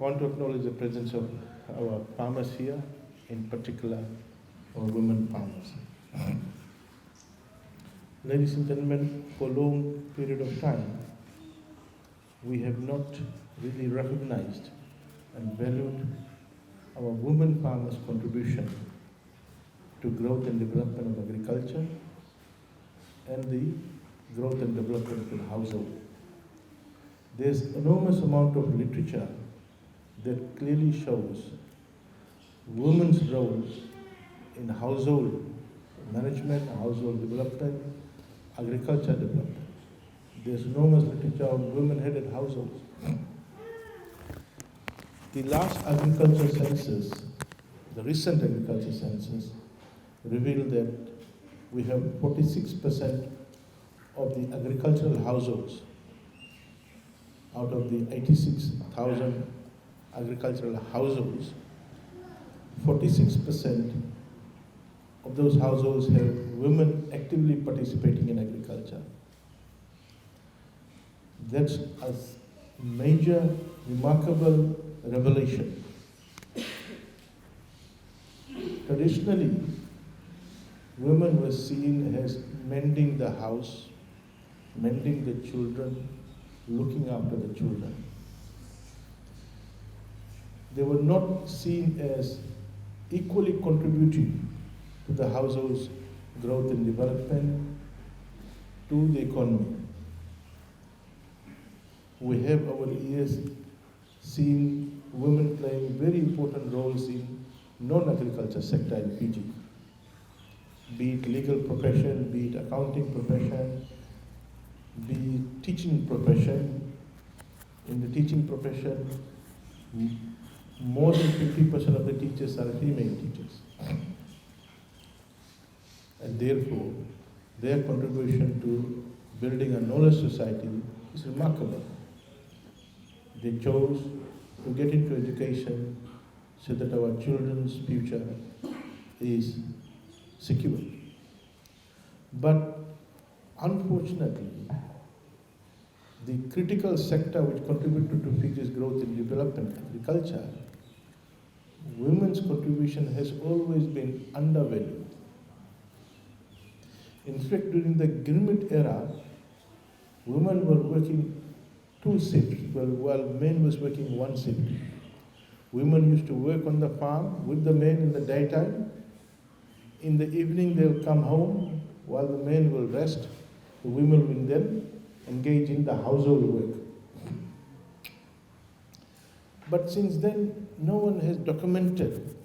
want to acknowledge the presence of our farmers here, in particular our women farmers. Ladies and gentlemen, for a long period of time, we have not really recognized and valued our women farmers' contribution to growth and development of agriculture and the growth and development of the household. There's enormous amount of literature that clearly shows women's roles in household management, household development, agriculture development. There's enormous literature on women-headed households. The last agriculture census, the recent agriculture census, revealed that we have 46% of the agricultural households out of the 86,000 agricultural households. 46% of those households have women actively participating in agriculture. That's a major, remarkable revelation. Traditionally, women were seen as mending the house, mending the children, looking after the children. They were not seen as equally contributing to the household's growth and development, to the economy. We have over the years seen women playing very important roles in non-agriculture sector in Fiji. Be it legal profession, be it accounting profession, be it teaching profession. In the teaching profession, more than 50% of the teachers are female teachers. And therefore, their contribution to building a knowledge society is remarkable. They chose to get into education so that our children's future is secure. But unfortunately, the critical sector which contributed to Fiji's growth and development, agriculture, women's contribution has always been undervalued. In fact, during the Grimit era, women were working 2 shifts, while men was working 1 shift. Women used to work on the farm with the men in the daytime. In the evening, they'll come home while the men will rest. The women will then engage in the household work. But since then, no one has documented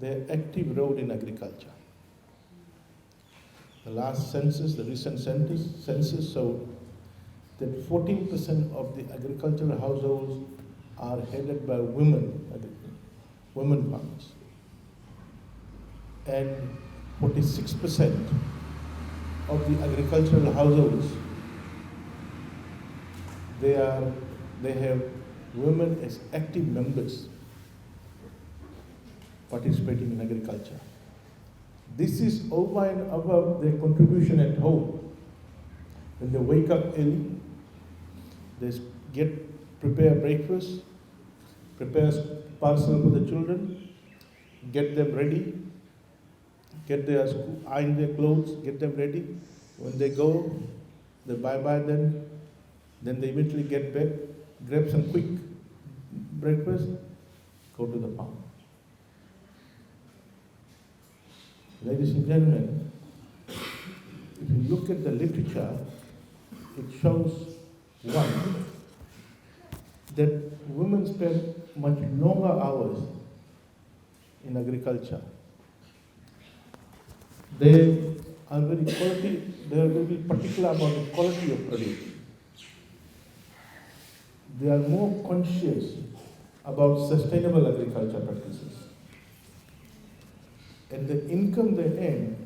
their active role in agriculture. The last census, the recent census showed that 14% of the agricultural households are headed by women farmers. And 46% of the agricultural households, they have women as active members participating in agriculture. This is over and above their contribution at home. When they wake up early, they prepare breakfast, prepare parcel for the children, get them ready, iron their clothes, get them ready. When they go, they bye-bye them, then they eventually get back, grab some quick breakfast, go to the farm. Ladies and gentlemen, if you look at the literature, it shows, one, that women spend much longer hours in agriculture. They are very particular about the quality of produce. They are more conscious about sustainable agriculture practices. And the income they earn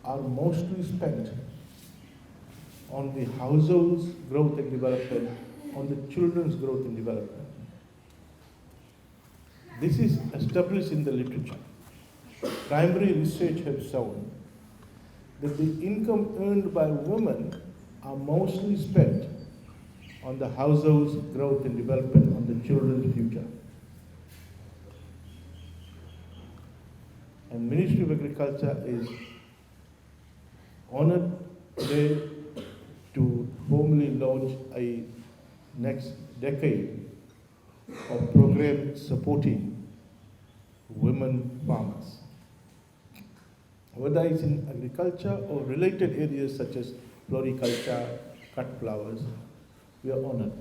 are mostly spent on the household's growth and development, on the children's growth and development. This is established in the literature. Primary research has shown that the income earned by women are mostly spent on the household's growth and development, on the children's future. And Ministry of Agriculture is honored today to formally launch a next decade of program supporting women farmers. Whether it's in agriculture or related areas such as floriculture, cut flowers, we are honored.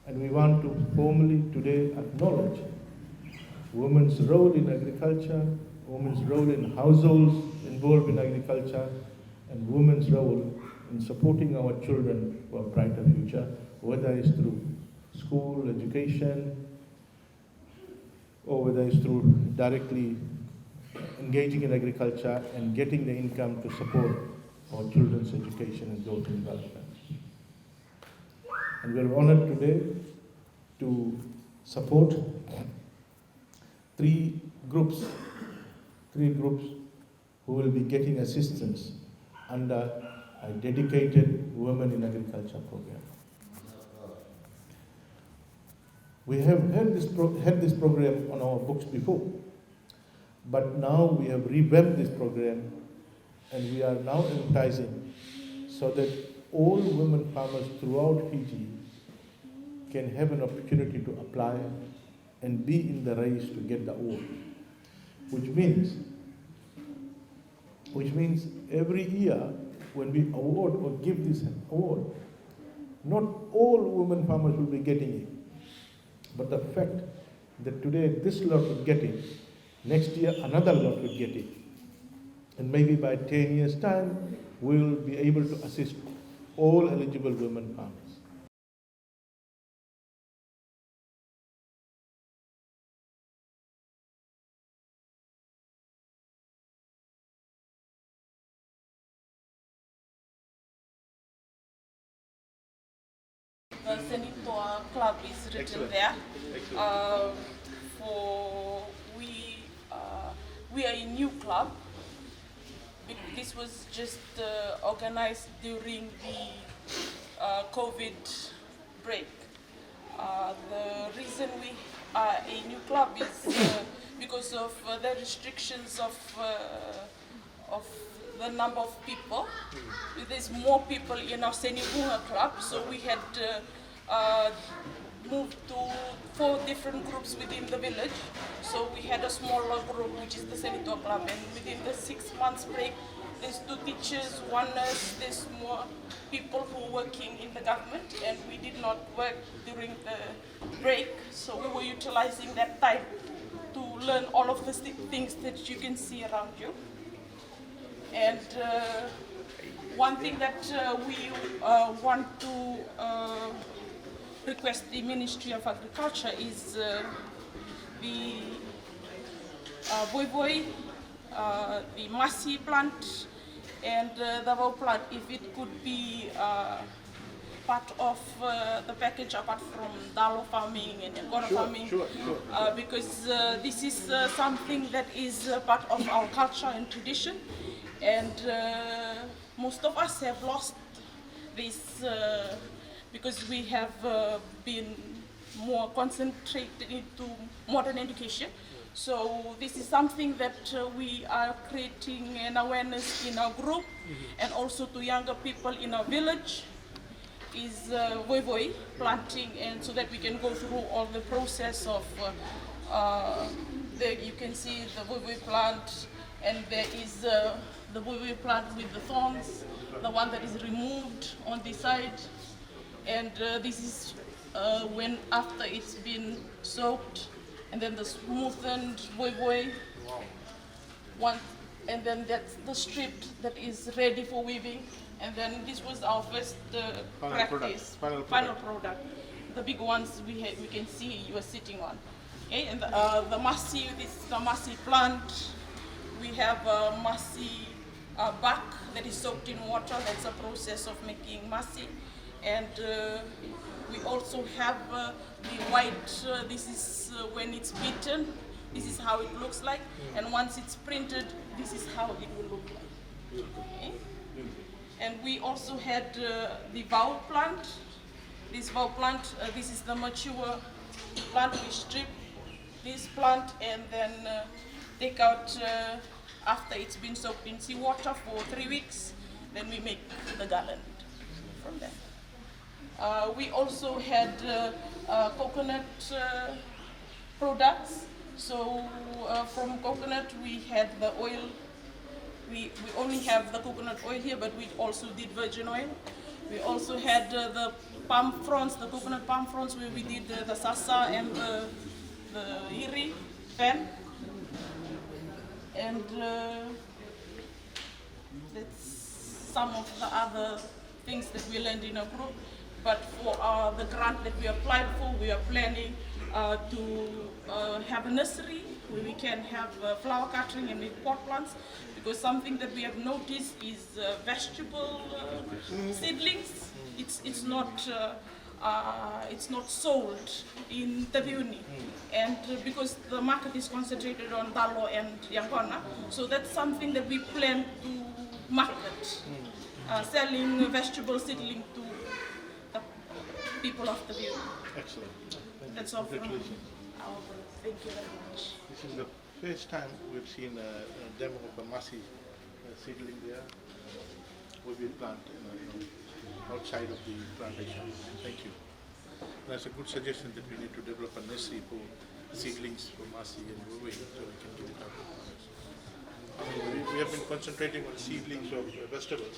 And we want to formally today acknowledge women's role in agriculture, women's role in households involved in agriculture, and women's role in supporting our children for a brighter future, whether it's through school education or whether it's through directly engaging in agriculture and getting the income to support our children's education and growth and development. And we are honored today to support three groups who will be getting assistance under a dedicated Women in Agriculture program. We have had this program on our books before, but now we have revamped this program and we are now advertising so that all women farmers throughout Fiji can have an opportunity to apply and be in the race to get the award, which means every year when we award or give this award, not all women farmers will be getting it. But the fact that today this lot will get it, next year another lot will get it. And maybe by 10 years' time, we will be able to assist all eligible women farmers. The Senator Club is written there. We are a new club. This was just organized during the COVID break. The reason we are a new club is because of the restrictions of the number of people. There's more people in our Senibunga club, so we had moved to 4 different groups within the village. So we had a smaller group, which is the Senator Club, and within the 6 months break, there's 2 teachers, 1 nurse, there's more people who are working in the government, and we did not work during the break, so we were utilizing that time to learn all of the things that you can see around you. And one thing that we want to request the Ministry of Agriculture is the voivoi, the masi plant, and the vau plant, if it could be part of the package apart from dalo farming and agora farming, Sure. because this is something that is part of our culture and tradition, and most of us have lost this because we have been more concentrated into modern education. So this is something that we are creating an awareness in our group, and also to younger people in our village, is voivoi planting, and so that we can go through all the process of you can see the voivoi plant, and there is the voivoi plant with the thorns, the one that is removed on the side, and this is when after it's been soaked, and then the smoothened voivoi, and then that's the strip that is ready for weaving. And then this was our first practice, final product. The big ones we can see you are sitting on. Okay, and the masi, this is the masi plant. We have a masi bark that is soaked in water. That's a process of making masi. And we also have the white, this is when it's beaten. This is how it looks like. And once it's printed, this is how it will look like. Okay? And we also had the vau plant. This vow plant, this is the mature plant. We strip this plant and then take out after it's been soaked in seawater for 3 weeks. Then we make the garland from there. We also had coconut products. So from coconut we had the oil. We only have the coconut oil here, but we also did virgin oil. We also had the palm fronds, the coconut palm fronds, where we did the sasa and the iri pen. And that's some of the other things that we learned in our group. But for the grant that we applied for, we are planning to have a nursery where we can have flower catering and make pot plants, because something that we have noticed is vegetable seedlings. It's not sold in Taviuni, and because the market is concentrated on Dalo and Yankona, so that's something that we plan to market, selling vegetable seedling to the people of Taviuni. Excellent. That's all from our Congratulations. group. Thank you very much. This is the first time we've seen a demo of a masi seedling there. We will plant outside of the plantation. Thank you. That's a good suggestion that we need to develop a nursery for seedlings for masi and moving, so we can do it out of farmers. We have been concentrating on seedlings of vegetables,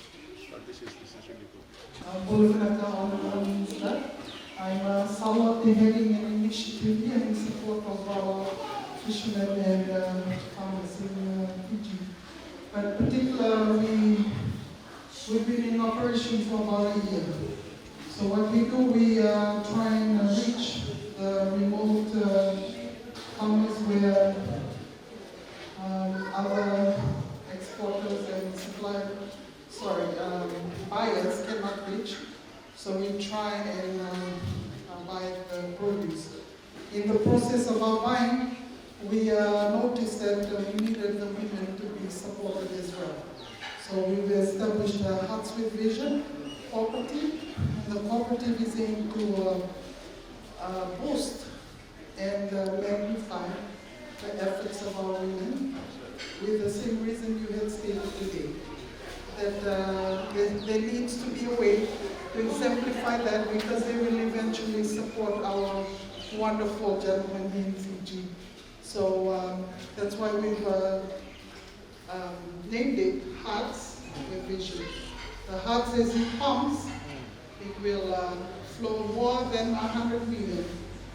but this is really good. I'm somewhat heading an initiative here in support of our fishermen and farmers in Fiji. But particularly, we've been in operation for about a year. So what we do, we try and reach the remote farmers where other exporters and buyers cannot reach. So we try and buy the produce. In the process of our buying, we noticed that we needed the women to be supported as well. So we've established a Huts with Vision cooperative, and the cooperative is aimed to boost and magnify the efforts of our women with the same reason you had stated today, that there needs to be a way to exemplify that, because they will eventually support our wonderful gentlemen here in Fiji. So that's why we've named it Hearts with Vision. The hearts as in pumps, it will flow more than 100 million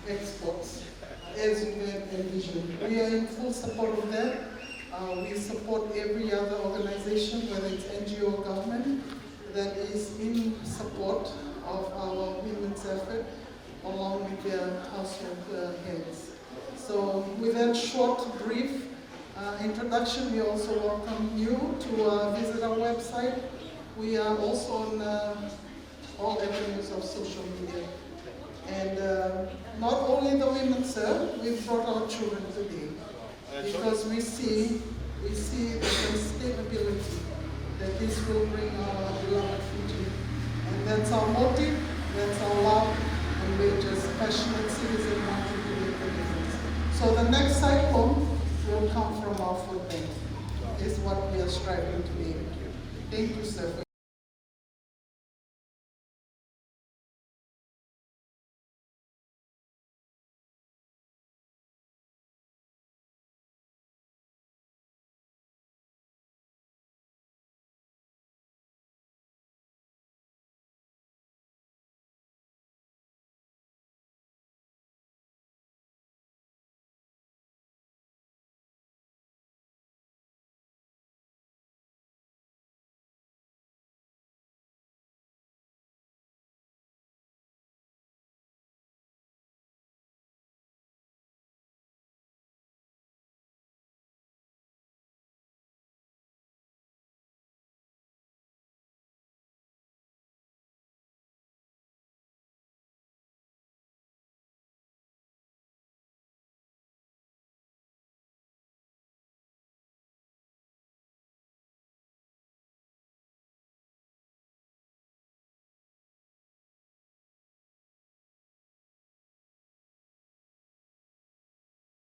exports as we envision. We are in full support of that. We support every other organization, whether it's NGO or government, that is in support of our women's effort, along with their household heads. So with that short, brief introduction, we also welcome you to visit our website. We are also on all avenues of social media. And not only the women serve, we've brought our children today, because we see the sustainability that this will bring our beloved Fiji. And that's our motive, that's our love, and we're just passionate citizens wanting to make a difference. So the next cycle will come from our food bank, is what we are striving to be. Thank you, sir.